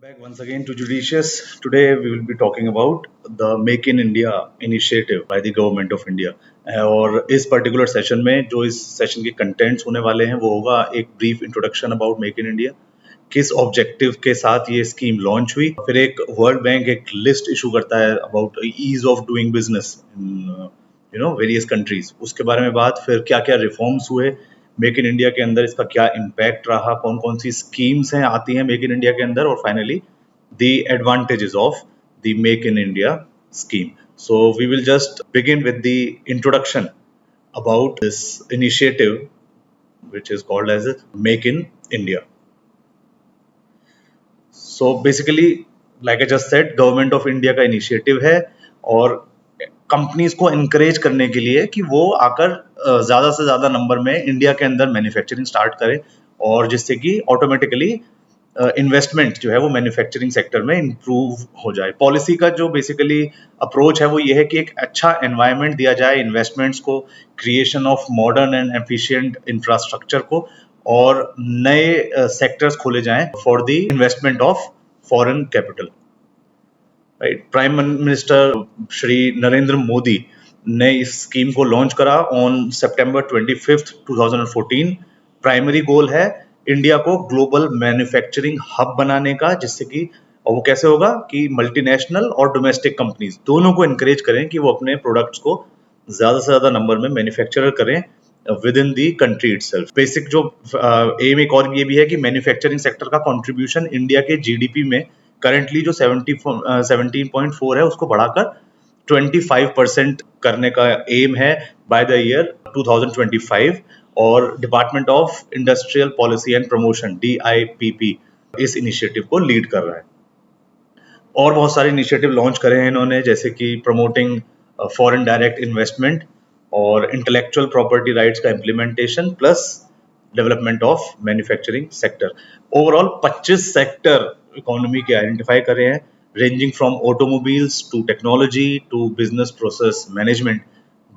back once again to Judicious. Today we will be talking about the Make in India initiative by the Government of India. और इस particular session में जो इस session के contents होने वाले हैं वो होगा एक brief introduction about make in India, किस ऑब्जेक्टिव के साथ ये स्कीम लॉन्च हुई, फिर एक वर्ल्ड बैंक एक लिस्ट इशू करता है about ease of doing business in various countries, उसके बारे में बात, फिर क्या क्या रिफॉर्म्स हुए मेक इन इंडिया के अंदर, इसका क्या इम्पैक्ट रहा, कौन कौन सी स्कीम्स हैं आती हैं मेक इन इंडिया के अंदर, और finally the advantages of the make in India scheme. So we will just begin with the introduction about this initiative which is called as Make in India. So basically like I just said, Government of India का initiative है और companies को encourage करने के लिए कि वो आकर ज़्यादा से ज़्यादा नंबर में इंडिया के अंदर मैन्युफैक्चरिंग स्टार्ट करें और जिससे कि ऑटोमेटिकली इन्वेस्टमेंट जो है वो मैन्युफैक्चरिंग सेक्टर में इम्प्रूव हो जाए। पॉलिसी का जो बेसिकली अप्रोच है वो ये है कि एक अच्छा एनवायरनमेंट दिया जाए इन्वेस्टमेंट्स को, creation of modern and efficient infrastructure को, और नए सेक्टर्स खोले जाएं for the investment of foreign capital. Right, prime minister Shri Narendra Modi ने इस स्कीम को लॉन्च करा ऑन सितंबर 25, 2014। प्राइमरी गोल है इंडिया को ग्लोबल मैन्युफैक्चरिंग हब बनाने का, जिससे कि और वो कैसे होगा कि मल्टीनेशनल और डोमेस्टिक कंपनीज दोनों को एनकरेज करें कि वो अपने प्रोडक्ट्स को ज्यादा से ज्यादा नंबर में मैन्युफैक्चर करें with in the country itself. Basic जो एम एक और ये भी है कि मैन्युफैक्चरिंग सेक्टर का कंट्रीब्यूशन इंडिया के जीडीपी में करंटली जो 17.4 है उसको बढ़ाकर 25% करने का एम है बाय द ईयर 2025, और department of industrial policy and promotion DIPP इस इनिशिएटिव को लीड कर रहा है। और बहुत सारे इनिशिएटिव लॉन्च करे हैं इन्होंने, जैसे कि प्रमोटिंग फॉरेन डायरेक्ट इन्वेस्टमेंट और इंटेलेक्चुअल प्रॉपर्टी राइट्स का implementation plus development of manufacturing sector. Overall 25 sector economy के आइडेंटिफाई करे हैं, ranging from automobiles to technology to business process management,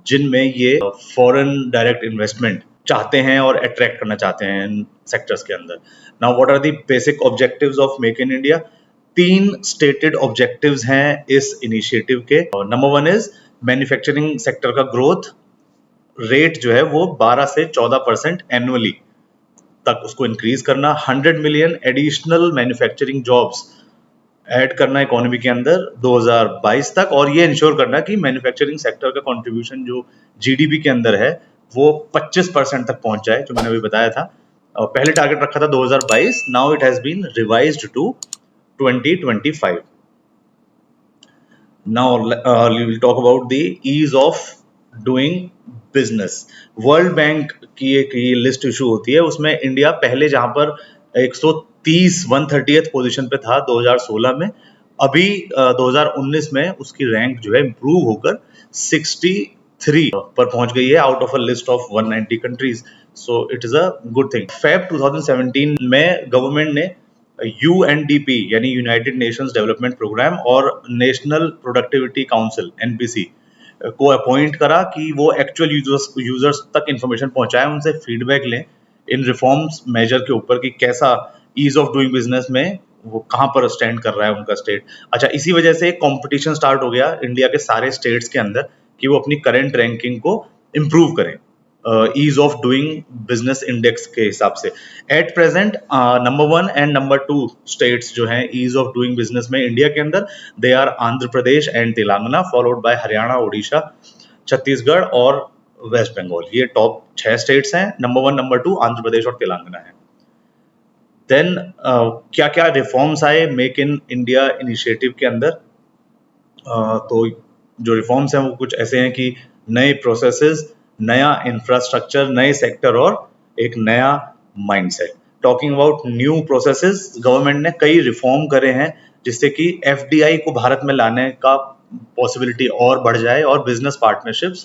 जिनमें ये फॉरेन डायरेक्ट इन्वेस्टमेंट चाहते हैं और अट्रैक्ट करना चाहते हैं इन सेक्टर्स के अंदर। Now what are the basic objectives of make in India? 3 stated objectives हैं इस इनिशिएटिव के। नंबर 1 इज मैन्युफैक्चरिंग सेक्टर का ग्रोथ रेट जो है वो 12 से 14% एनुअली तक उसको इंक्रीज करना, 100 million additional manufacturing jobs add करना इकोनॉमी के अंदर 2022 तक, और ये इंश्योर करना कि मैन्युफैक्चरिंग सेक्टर का कंट्रीब्यूशन जो जीडीपी के अंदर है वो 25% तक पहुंच जाए, जो मैंने अभी बताया था। पहले टारगेट रखा था 2022, now it has been revised to 2025। Now we will talk about the ease of doing business. World Bank की एक लिस्ट इशू होती है, उसमें इंडिया पहले जहां पर 130 पोजीशन पे था 2016 में, अभी 2019 में उसकी रैंक जो है इम्प्रूव होकर 63 पर पहुंच गई है out of a list of 190 countries. So it is a good thing. Feb 2017 में गवर्नमेंट ने UNDP यानी यूनाइटेड नेशंस डेवलपमेंट प्रोग्राम और नेशनल प्रोडक्टिविटी काउंसिल NPC को अपॉइंट करा कि वो एक्चुअल यूजर्स तक इंफॉर्मेशन पहुंचाएं, उनसे फीडबैक लें इन रिफॉर्म्स मेजर के ऊपर कि कैसा ईज ऑफ डूइंग बिजनेस में वो कहाँ पर स्टैंड कर रहा है उनका स्टेट। अच्छा, इसी वजह से एक कंपटीशन स्टार्ट हो गया इंडिया के सारे स्टेट्स के अंदर कि वो अपनी करंट रैंकिंग को इम्प्रूव करें ease of doing business index के हिसाब से। At present number 1 and number 2 states जो हैं ईज ऑफ डूइंग बिजनेस में इंडिया के अंदर, they are Andhra Pradesh and Telangana, followed by Haryana, Orissa, Chhattisgarh और वेस्ट बंगाल। ये टॉप 6 स्टेट्स हैं। नंबर 1, नंबर 2 आंध्र प्रदेश और तेलंगाना है। देन क्या क्या रिफॉर्म्स आए मेक इन इंडिया इनिशिएटिव के अंदर? तो जो रिफॉर्म्स हैं वो कुछ ऐसे हैं कि नए प्रोसेसेस, नया इंफ्रास्ट्रक्चर, नए सेक्टर और एक नया mindset. Talking about new processes, government ने कई रिफॉर्म करे हैं जिससे कि FDI को भारत में लाने का पॉसिबिलिटी और बढ़ जाए और बिजनेस पार्टनरशिप्स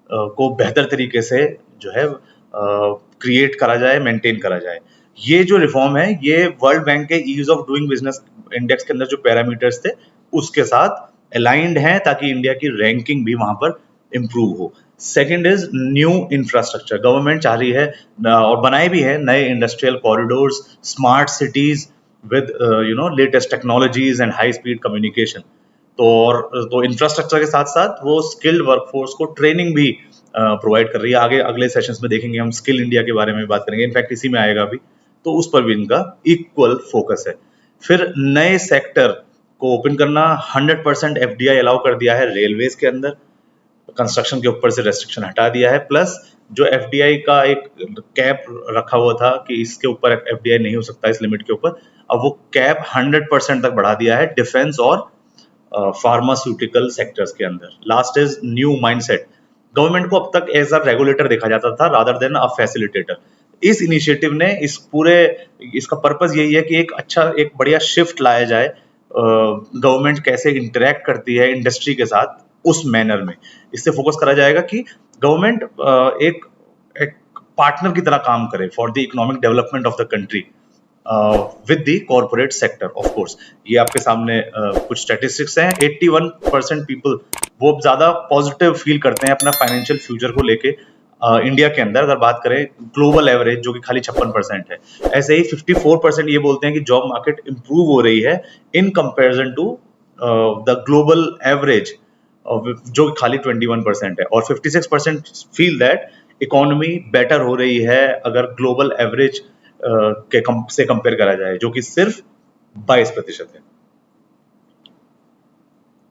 को बेहतर तरीके से जो है क्रिएट करा जाए, मेंटेन करा जाए। ये जो रिफॉर्म है ये वर्ल्ड बैंक के ease of doing business index के अंदर जो पैरामीटर्स थे उसके साथ अलाइंड हैं, ताकि इंडिया की रैंकिंग भी वहां पर इम्प्रूव हो। Second is new infrastructure. Government चाह रही है और बनाए भी है नए industrial corridors, smart cities with latest technologies and high speed communication. तो इंफ्रास्ट्रक्चर के साथ साथ वो स्किल्ड वर्कफोर्स को ट्रेनिंग भी प्रोवाइड कर रही है। आगे अगले सेशंस में देखेंगे हम, स्किल इंडिया के बारे में बात करेंगे, इनफैक्ट इसी में आएगा भी, तो उस पर भी इनका इक्वल फोकस है। फिर नए सेक्टर को ओपन करना, 100% एफडीआई अलाउ कर दिया है रेलवेज के अंदर, कंस्ट्रक्शन के ऊपर से रेस्ट्रिक्शन हटा दिया है, प्लस जो एफडीआई का एक कैप रखा हुआ था कि इसके ऊपर एफडीआई नहीं हो सकता इस लिमिट के ऊपर, अब वो कैप 100% तक बढ़ा दिया है डिफेंस और फार्मास्यूटिकल सेक्टर्स के अंदर। Last is new mindset. Government को अब तक एज अ रेगुलेटर देखा जाता था रादर देन अ फैसिलिटेटर। इस इनिशिएटिव ने इस पूरे, इसका पर्पस यही है कि एक अच्छा, एक बढ़िया शिफ्ट लाया जाए, गवर्नमेंट कैसे इंटरेक्ट करती है इंडस्ट्री के साथ उस मैनर में। इससे फोकस करा जाएगा कि गवर्नमेंट एक एक पार्टनर की तरह काम करे for the economic development of the country with the corporate sector. Of course ये आपके सामने कुछ स्टैटिस्टिक्स हैं। 81% पीपल वो ज्यादा पॉजिटिव फील करते हैं अपना फाइनेंशियल फ्यूचर को लेके इंडिया के अंदर, अगर बात करें ग्लोबल एवरेज जो कि खाली 56% है। ऐसे ही 54% ये बोलते हैं कि जॉब मार्केट इंप्रूव हो रही है in comparison to the global average जो कि खाली 21% है, और 56% फील दैट इकोनॉमी बेटर हो रही है अगर ग्लोबल एवरेज से कंपेयर करा जाए, जो कि सिर्फ 22% है।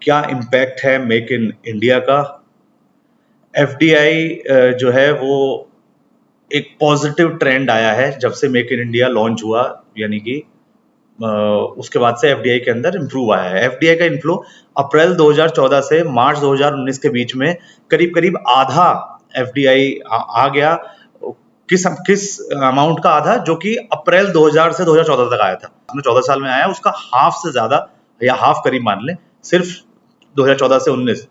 क्या इम्पैक्ट है मेक इन इंडिया का? एफडीआई जो है वो एक पॉजिटिव ट्रेंड आया है जब से मेक इन इंडिया लॉन्च हुआ, यानी कि उसके बाद से एफडीआई के अंदर इंप्रूव आया है। एफडीआई का इनफ्लो अप्रैल 2014 से मार्च 2019 के बीच में करीब करीब आधा एफडीआई आ गया। किस किस अमाउंट का आधा? जो कि अप्रैल 2000 से 2014 तक आया था, 14 साल में आया, उसका हाफ से ज्यादा या हाफ करीब मान लें, सिर्फ 2014 से 19,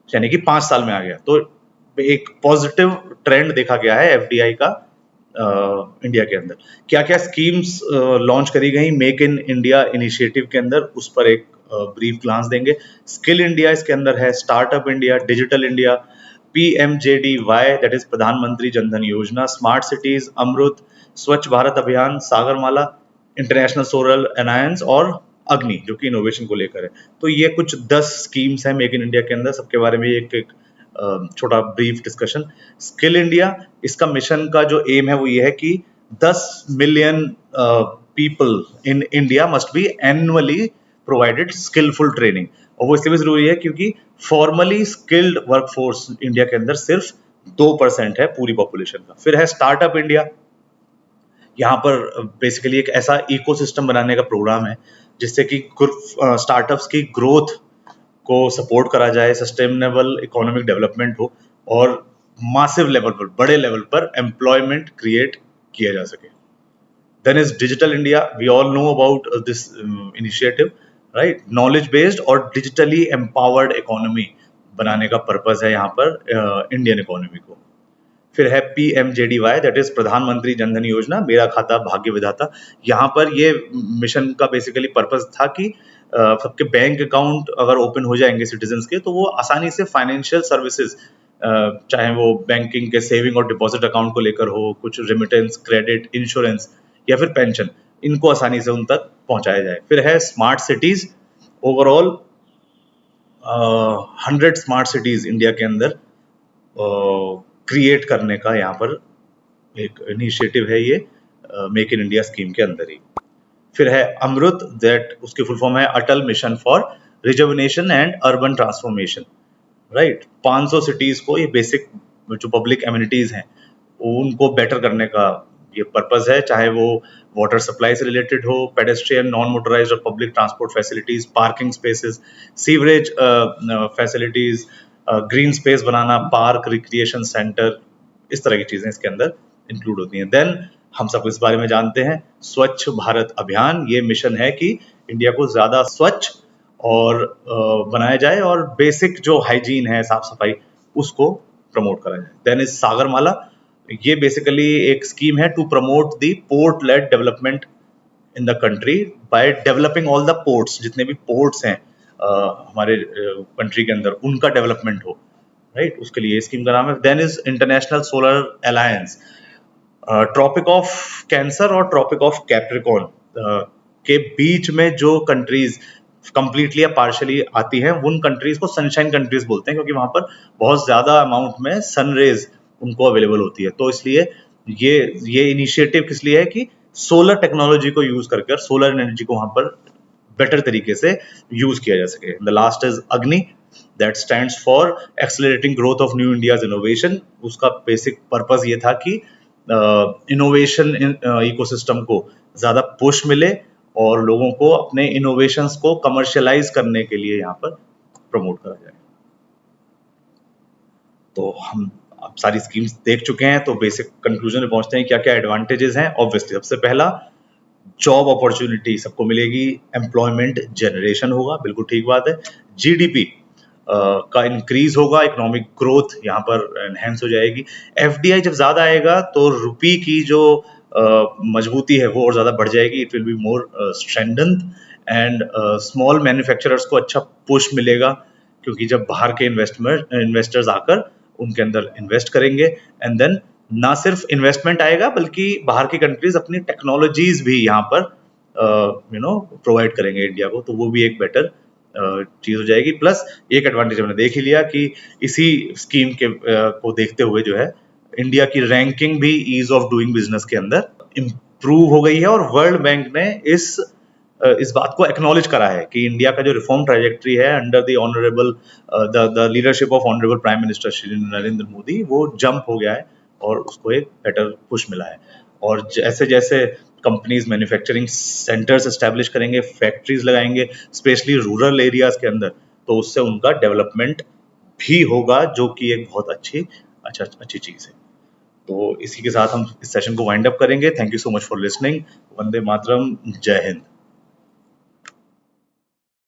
यानी कि 5 साल में आ गया। तो एक पॉजिटिव ट्रेंड देखा गया है एफडीआई का इंडिया के अंदर। क्या क्या स्कीम्स लॉन्च करी गई मेक इन इंडिया इनिशिएटिव के अंदर, उस पर एक ब्रीफ ग्लांस देंगे। स्किल इंडिया इसके अंदर है, startup India, digital India, PMJDY that is प्रधानमंत्री जनधन योजना, स्मार्ट सिटीज, अमृत, स्वच्छ भारत अभियान, सागरमाला, इंटरनेशनल सोलर अलायंस और अग्नि जो कि इनोवेशन को लेकर है। तो ये कुछ 10 स्कीम्स हैं मेक इन इंडिया के अंदर, सबके बारे में एक एक छोटा ब्रीफ डिस्कशन। स्किल इंडिया, इसका मिशन का जो एम है वो ये है कि 10 million people in India must be annually provided skillful training. और वो इसलिए भी जरूरी है क्योंकि फॉर्मली स्किल्ड वर्कफोर्स इंडिया के अंदर सिर्फ 2% है पूरी पॉपुलेशन का। फिर है स्टार्टअप इंडिया, यहाँ पर बेसिकली एक ऐसा इकोसिस्टम बनाने का प्रोग्राम है जिससे कि स्टार्टअप्स की ग्रोथ को सपोर्ट करा जाए, सस्टेनेबल इकोनॉमिक डेवलपमेंट हो और मासिव लेवल पर, बड़े लेवल पर एम्प्लॉयमेंट क्रिएट किया जा सके। Then is digital India, we all know about this initiative, right? Knowledge based और डिजिटली एम्पावर्ड इकोनॉमी बनाने का पर्पस है यहाँ पर इंडियन इकोनॉमी को। फिर है पीएमजेडीवाई दैट इज प्रधानमंत्री जनधन योजना, मेरा खाता भाग्य विधाता। यहाँ पर ये मिशन का बेसिकली पर्पस था कि सबके बैंक अकाउंट अगर ओपन हो जाएंगे सिटीजन्स के, तो वो आसानी से फाइनेंशियल सर्विसेज, चाहे वो बैंकिंग के सेविंग और डिपॉजिट अकाउंट को लेकर हो, कुछ रेमिटेंस, क्रेडिट, इंश्योरेंस या फिर पेंशन, इनको आसानी से उन तक पहुंचाया जाए। फिर है smart cities, overall 100 smart cities India के अंदर क्रिएट करने का यहाँ पर एक इनिशिएटिव है ये मेक इन इंडिया स्कीम के अंदर ही। फिर है अमृत, दैट उसकी फुल फॉर्म है Atal Mission for Rejuvenation and Urban Transformation, right? 500 cities को ये बेसिक जो पब्लिक एमिनिटीज हैं उनको बेटर करने का ये पर्पस है, चाहे वो वाटर सप्लाई से रिलेटेड हो, पेडेस्ट्रियन, नॉन मोटराइज्ड और public transport facilities, parking spaces, sewerage facilities, green space बनाना, पार्क, रिक्रिएशन सेंटर, इस तरह की चीजें इसके अंदर इंक्लूड होती हैं। देन हम सब इस बारे में जानते हैं स्वच्छ भारत अभियान, ये मिशन है कि इंडिया को ज्यादा स्वच्छ और बनाया जाए और बेसिक जो हाइजीन है, साफ सफाई, उसको प्रमोट करा जाए। देन इज सागरमाला, ये बेसिकली एक स्कीम है to promote the port led development in the country by developing all the ports, जितने भी पोर्ट्स हैं हमारे कंट्री के अंदर, उनका डेवलपमेंट हो, राइट? उसके लिए स्कीम का नाम है। Then is international solar alliance, tropic of cancer और ट्रॉपिक ऑफ कैप्रिकॉर्न, के बीच में जो कंट्रीज कंप्लीटली या पार्शली आती हैं, उन कंट्रीज को सनशाइन कंट्रीज बोलते हैं, क्योंकि वहां पर बहुत ज्यादा अमाउंट में सन रेज उनको अवेलेबल होती है। तो इसलिए ये इनिशिएटिव किस लिए है कि सोलर टेक्नोलॉजी को यूज करके और सोलर एनर्जी को वहां पर बेटर तरीके से यूज किया जा सके। द लास्ट इज अग्नि, that stands for accelerating growth of new India's innovation. उसका बेसिक पर्पस ये था कि इनोवेशन इकोसिस्टम को ज्यादा पुश मिले और लोगों को अपने इनोवेशंस को कमर्शियलाइज करने के लिए यहाँ पर प्रमोट करा जाए। तो हम अब सारी स्कीम्स देख चुके हैं, तो बेसिक कंक्लूजन में पहुंचते हैं क्या क्या एडवांटेजेस हैं। ऑब्वियसली सबसे पहला, जॉब अपॉर्चुनिटी सबको मिलेगी, एम्प्लॉयमेंट जनरेशन होगा, बिल्कुल ठीक बात है। जीडीपी का इंक्रीज होगा, इकोनॉमिक ग्रोथ यहाँ पर एनहेंस हो जाएगी। एफडीआई जब ज्यादा आएगा तो रुपी की जो मजबूती है वो और ज्यादा बढ़ जाएगी, it will be more strengthened. And small manufacturers को अच्छा पुश मिलेगा, क्योंकि जब बाहर के इन्वेस्टर्स आकर उनके अंदर इन्वेस्ट करेंगे, एंड देन ना सिर्फ इन्वेस्टमेंट आएगा बल्कि बाहर की कंट्रीज अपनी टेक्नोलॉजीज भी यहाँ पर प्रोवाइड करेंगे इंडिया को, तो वो भी एक बेटर चीज हो जाएगी। प्लस एक एडवांटेज हमने देख ही लिया कि इसी स्कीम के को देखते हुए जो है इंडिया की रैंकिंग भी ईज ऑफ डूइंग बिजनेस के अंदर इम्प्रूव हो गई है, और वर्ल्ड बैंक ने इस बात को एक्नॉलेज करा है कि इंडिया का जो रिफॉर्म ट्रैजेक्टरी है under the honourable the leadership of honourable prime minister Shri Narendra Modi, वो जंप हो गया है और उसको एक बेटर पुश मिला है। और जैसे जैसे कंपनीज मैन्युफैक्चरिंग सेंटर्स एस्टैब्लिश करेंगे, फैक्ट्रीज लगाएंगे स्पेशली रूरल एरियाज के अंदर, तो उससे उनका डेवलपमेंट भी होगा, जो कि एक बहुत अच्छी चीज है। तो इसी के साथ हम इस सेशन को वाइंड अप करेंगे। Thank you so much for listening. वंदे मातरम, जय हिंद।